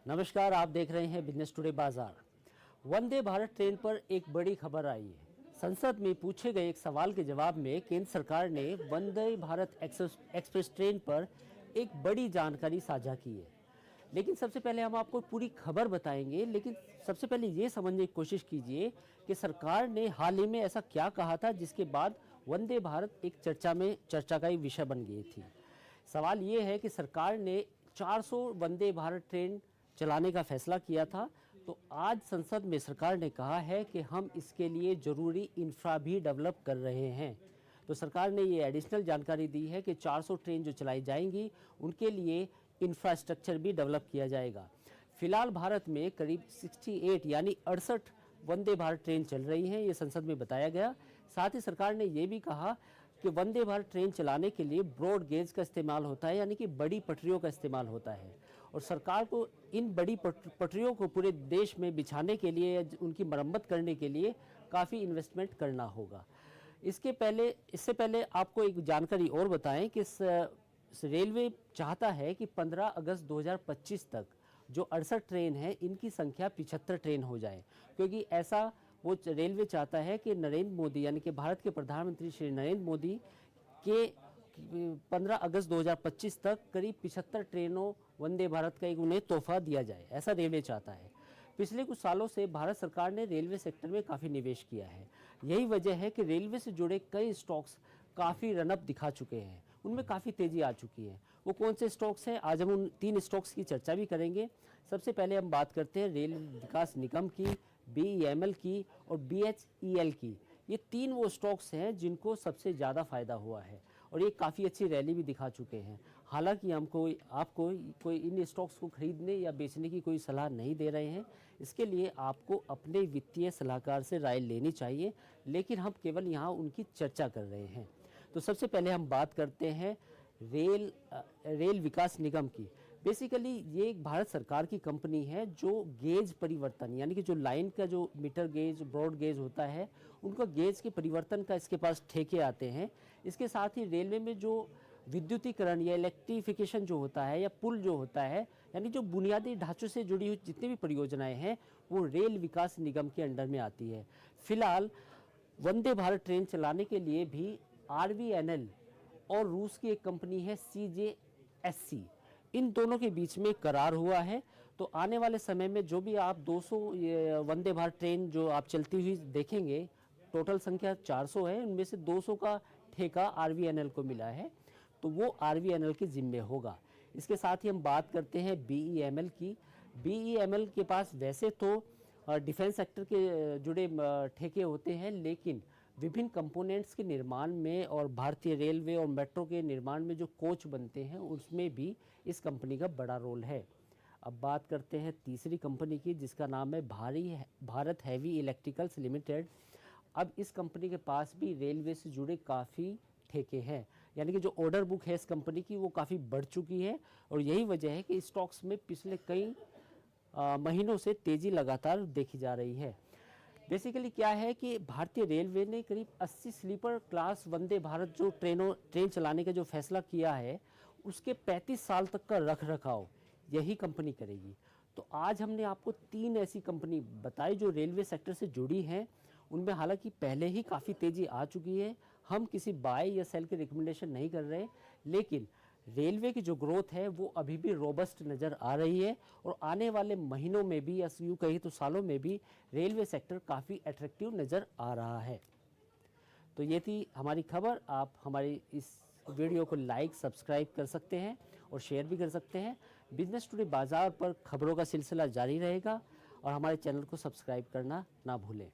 नमस्कार, आप देख रहे हैं बिजनेस टुडे बाजार। वंदे भारत ट्रेन पर एक बड़ी खबर आई है। संसद में पूछे गए एक सवाल के जवाब में केंद्र सरकार ने वंदे भारत एक्सप्रेस ट्रेन पर एक बड़ी जानकारी साझा की है। लेकिन सबसे पहले हम आपको पूरी खबर बताएंगे, लेकिन सबसे पहले ये समझने की कोशिश कीजिए कि सरकार ने हाल ही में ऐसा क्या कहा था जिसके बाद वंदे भारत एक चर्चा का एक विषय बन गई थी। सवाल ये है कि सरकार ने 400 वंदे भारत ट्रेन चलाने का फैसला किया था। तो आज संसद में सरकार ने कहा है कि हम इसके लिए ज़रूरी इंफ्रा भी डेवलप कर रहे हैं। तो सरकार ने ये एडिशनल जानकारी दी है कि 400 ट्रेन जो चलाई जाएंगी उनके लिए इंफ्रास्ट्रक्चर भी डेवलप किया जाएगा। फिलहाल भारत में करीब 68 यानी 68 वंदे भारत ट्रेन चल रही हैं, ये संसद में बताया गया। साथ ही सरकार ने ये भी कहा कि वंदे भारत ट्रेन चलाने के लिए ब्रॉड गेज का इस्तेमाल होता है, यानी कि बड़ी पटरियों का इस्तेमाल होता है। और सरकार को इन बड़ी पटरियों को पूरे देश में बिछाने के लिए, उनकी मरम्मत करने के लिए काफ़ी इन्वेस्टमेंट करना होगा। इससे पहले आपको एक जानकारी और बताएं कि रेलवे चाहता है कि 15 अगस्त 2025 तक जो 68 ट्रेन है इनकी संख्या 75 ट्रेन हो जाए, क्योंकि ऐसा वो रेलवे चाहता है कि नरेंद्र मोदी यानी कि भारत के प्रधानमंत्री श्री नरेंद्र मोदी के 15 अगस्त 2025 तक करीब 75 ट्रेनों वंदे भारत का एक उन्हें तोहफा दिया जाए, ऐसा रेलवे चाहता है। पिछले कुछ सालों से भारत सरकार ने रेलवे सेक्टर में काफ़ी निवेश किया है। यही वजह है कि रेलवे से जुड़े कई स्टॉक्स काफ़ी रनअप दिखा चुके हैं, उनमें काफ़ी तेज़ी आ चुकी है। वो कौन से स्टॉक्स हैं, आज हम उन 3 स्टॉक्स की चर्चा भी करेंगे। सबसे पहले हम बात करते हैं रेल विकास निगम की, BEML की और BHEL की। ये 3 वो स्टॉक्स हैं जिनको सबसे ज़्यादा फ़ायदा हुआ है और ये काफ़ी अच्छी रैली भी दिखा चुके हैं। हालांकि आपको कोई इन स्टॉक्स को खरीदने या बेचने की कोई सलाह नहीं दे रहे हैं। इसके लिए आपको अपने वित्तीय सलाहकार से राय लेनी चाहिए, लेकिन हम केवल यहाँ उनकी चर्चा कर रहे हैं। तो सबसे पहले हम बात करते हैं रेल विकास निगम की। बेसिकली ये एक भारत सरकार की कंपनी है जो गेज परिवर्तन, यानी कि जो लाइन का जो मीटर गेज, ब्रॉड गेज होता है, उनका गेज के परिवर्तन का इसके पास ठेके आते हैं। इसके साथ ही रेलवे में जो विद्युतीकरण या इलेक्ट्रिफिकेशन जो होता है या पुल जो होता है, यानी जो बुनियादी ढांचों से जुड़ी हुई जितनी भी परियोजनाएं हैं वो रेल विकास निगम के अंडर में आती है। फिलहाल वंदे भारत ट्रेन चलाने के लिए भी RVNL और रूस की एक कंपनी है CJSC, इन दोनों के बीच में करार हुआ है। तो आने वाले समय में जो भी आप 200 वंदे भारत ट्रेन जो आप चलती हुई देखेंगे, टोटल संख्या 400 है, उनमें से 200 का ठेका RVNL को मिला है, तो वो RVNL के जिम्मे होगा। इसके साथ ही हम बात करते हैं BEML की। BEML के पास वैसे तो डिफेंस सेक्टर के जुड़े ठेके होते हैं, लेकिन विभिन्न कंपोनेंट्स के निर्माण में और भारतीय रेलवे और मेट्रो के निर्माण में जो कोच बनते हैं उसमें भी इस कंपनी का बड़ा रोल है। अब बात करते हैं तीसरी कंपनी की, जिसका नाम है भारत हैवी इलेक्ट्रिकल्स लिमिटेड। अब इस कंपनी के पास भी रेलवे से जुड़े काफ़ी ठेके हैं, यानी कि जो ऑर्डर बुक है इस कंपनी की वो काफ़ी बढ़ चुकी है और यही वजह है कि स्टॉक्स में पिछले कई महीनों से तेज़ी लगातार देखी जा रही है। बेसिकली क्या है कि भारतीय रेलवे ने करीब 80 स्लीपर क्लास वंदे भारत जो ट्रेन चलाने का जो फैसला किया है, उसके 35 साल तक का रख रखाव यही कंपनी करेगी। तो आज हमने आपको 3 ऐसी कंपनी बताई जो रेलवे सेक्टर से जुड़ी हैं। उनमें हालांकि पहले ही काफ़ी तेज़ी आ चुकी है। हम किसी बाय या सेल की रिकमेंडेशन नहीं कर रहे, लेकिन रेलवे की जो ग्रोथ है वो अभी भी रोबस्ट नज़र आ रही है और आने वाले महीनों में भी या यूँ कहीं तो सालों में भी रेलवे सेक्टर काफ़ी अट्रैक्टिव नज़र आ रहा है। तो ये थी हमारी खबर। आप हमारी इस वीडियो को लाइक, सब्सक्राइब कर सकते हैं और शेयर भी कर सकते हैं। बिजनेस टुडे बाजार पर खबरों का सिलसिला जारी रहेगा और हमारे चैनल को सब्सक्राइब करना ना भूलें।